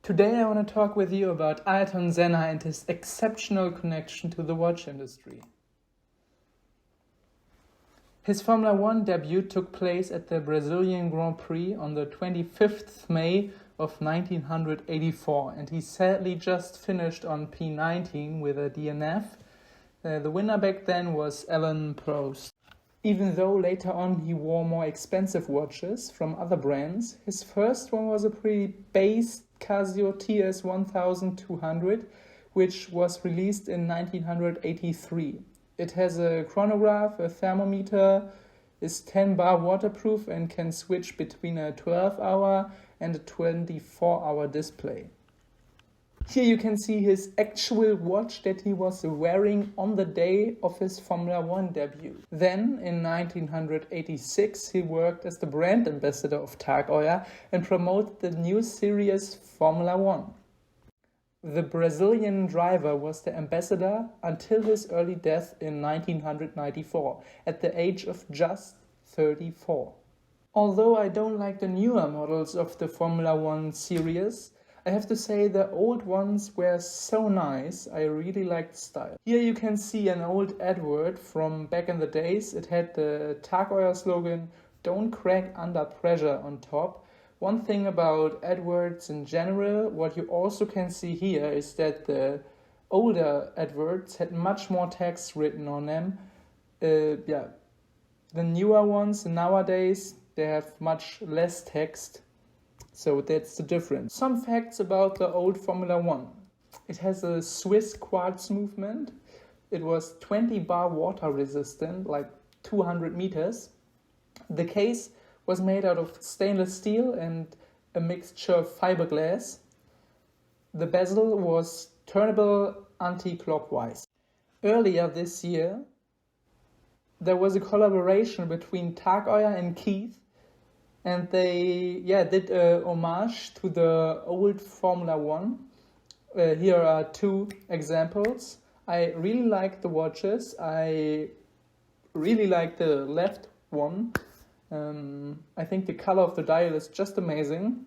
Today I want to talk with you about Ayrton Senna and his exceptional connection to the watch industry. His Formula One debut took place at the Brazilian Grand Prix on the 25th May of 1984, and he sadly just finished on P19 with a DNF. The winner back then was Alain Prost. Even though later on he wore more expensive watches from other brands, his first one was a pretty base Casio TS 1200, which was released in 1983. It has a chronograph, a thermometer, is 10 bar waterproof and can switch between a 12-hour and a 24-hour display. Here you can see his actual watch that he was wearing on the day of his Formula One debut. Then, in 1986, he worked as the brand ambassador of tagheuer and promoted the new series Formula One. The Brazilian driver was the ambassador until his early death in 1994, at the age of just 34. Although I don't like the newer models of the Formula One series, I have to say the old ones were so nice. I really liked the style. Here you can see an old advert from back in the days. It had the tagheuer slogan, "Don't crack under pressure" on top. One thing about adverts in general, what you also can see here is that the older adverts had much more text written on them. The newer ones nowadays, they have much less text. So that's the difference. Some facts about the old Formula One. It has a Swiss quartz movement. It was 20 bar water resistant, like 200 meters. The case was made out of stainless steel and a mixture of fiberglass. The bezel was turnable anti-clockwise. Earlier this year, there was a collaboration between tagheuer and Keith, and they did a homage to the old Formula One. Here are two examples. I really like the watches. I really like the left one. I think the color of the dial is just amazing.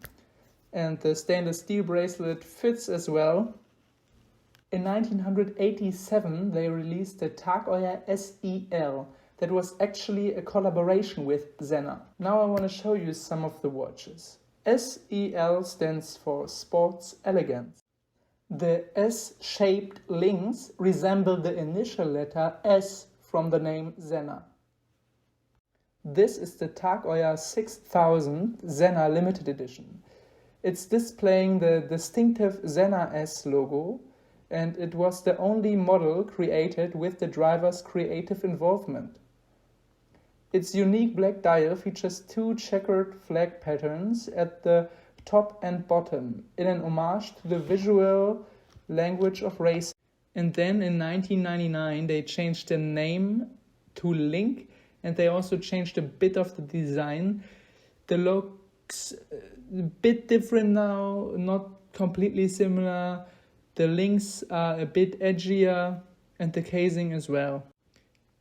And the stainless steel bracelet fits as well. In 1987, they released the tagheuer SEL. That was actually a collaboration with Senna. Now I want to show you some of the watches. SEL stands for Sports Elegance. The S-shaped links resemble the initial letter S from the name Senna. This is the tagheuer 6000 Senna Limited Edition. It's displaying the distinctive Senna S logo, and it was the only model created with the driver's creative involvement. Its unique black dial features two checkered flag patterns at the top and bottom, in an homage to the visual language of racing. And then in 1999 they changed the name to Link, and they also changed a bit of the design. The looks a bit different now, not completely similar. The links are a bit edgier, and the casing as well.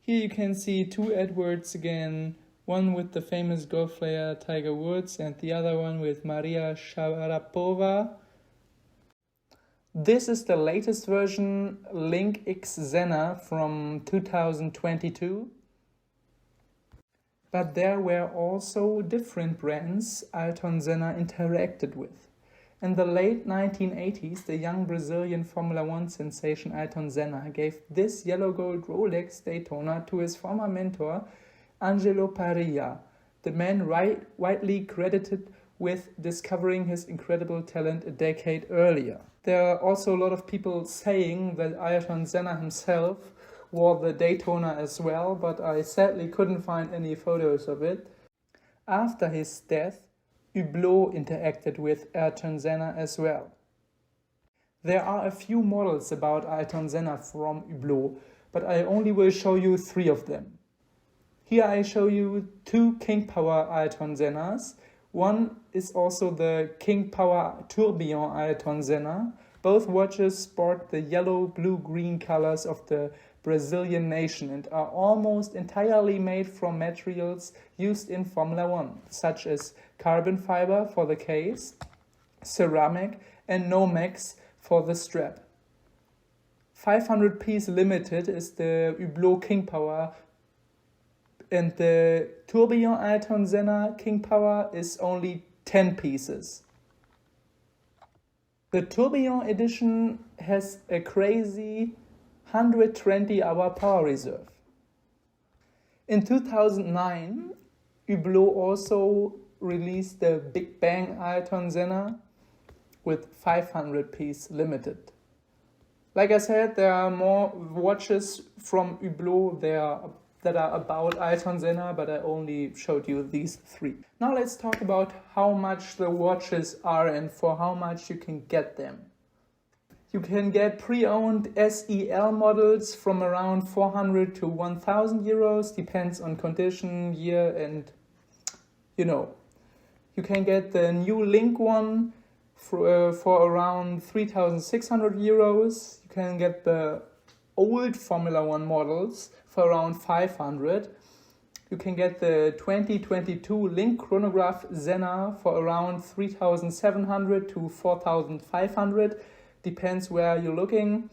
Here you can see two adverts again, one with the famous golf player Tiger Woods and the other one with Maria Sharapova. This is the latest version, Link X Senna from 2022. But there were also different brands Ayrton Senna interacted with. In the late 1980s, the young Brazilian Formula One sensation Ayrton Senna gave this yellow-gold Rolex Daytona to his former mentor, Angelo Parilla, the man widely credited with discovering his incredible talent a decade earlier. There are also a lot of people saying that Ayrton Senna himself wore the Daytona as well, but I sadly couldn't find any photos of it. After his death, Hublot interacted with Ayrton Senna as well. There are a few models about Ayrton Senna from Hublot, but I only will show you 3 of them. Here I show you 2 King Power Ayrton Sennas. One is also the King Power Tourbillon Ayrton Senna. Both watches sport the yellow, blue, green colors of the Brazilian nation and are almost entirely made from materials used in Formula One, such as carbon fiber for the case, ceramic, and no max for the strap. 500 piece limited is the Hublot King Power, and the Tourbillon Ayrton Senna King Power is only 10 pieces. The Tourbillon edition has a crazy 120-hour power reserve. In 2009, Hublot also released the Big Bang Ayrton Senna with 500 piece limited. Like I said, there are more watches from Hublot that are about Ayrton Senna, but I only showed you these 3. Now let's talk about how much the watches are and for how much you can get them. You can get pre-owned SEL models from around 400 to 1,000 euros, depends on condition, year, and You can get the new Link one for around 3,600 euros. You can get the old Formula One models for around 500. You can get the 2022 Link Chronograph Senna for around 3,700 to 4,500. Depends where you're looking.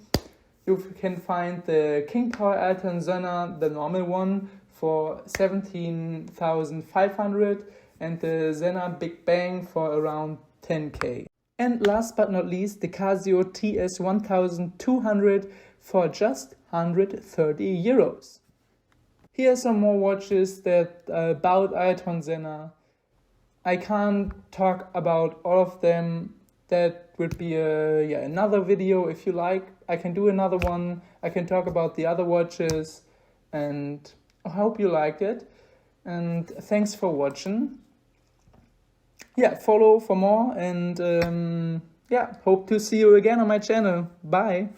You can find the King Power Ayrton Senna, the normal one, for 17,500 and the Senna Big Bang for around 10k. And last but not least, the Casio TS 1200 for just 130 euros. Here are some more watches that about Ayrton Senna. I can't talk about all of them. That would be another video if you like. I can do another one. I can talk about the other watches, and I hope you liked it. And thanks for watching. Follow for more, and hope to see you again on my channel. Bye.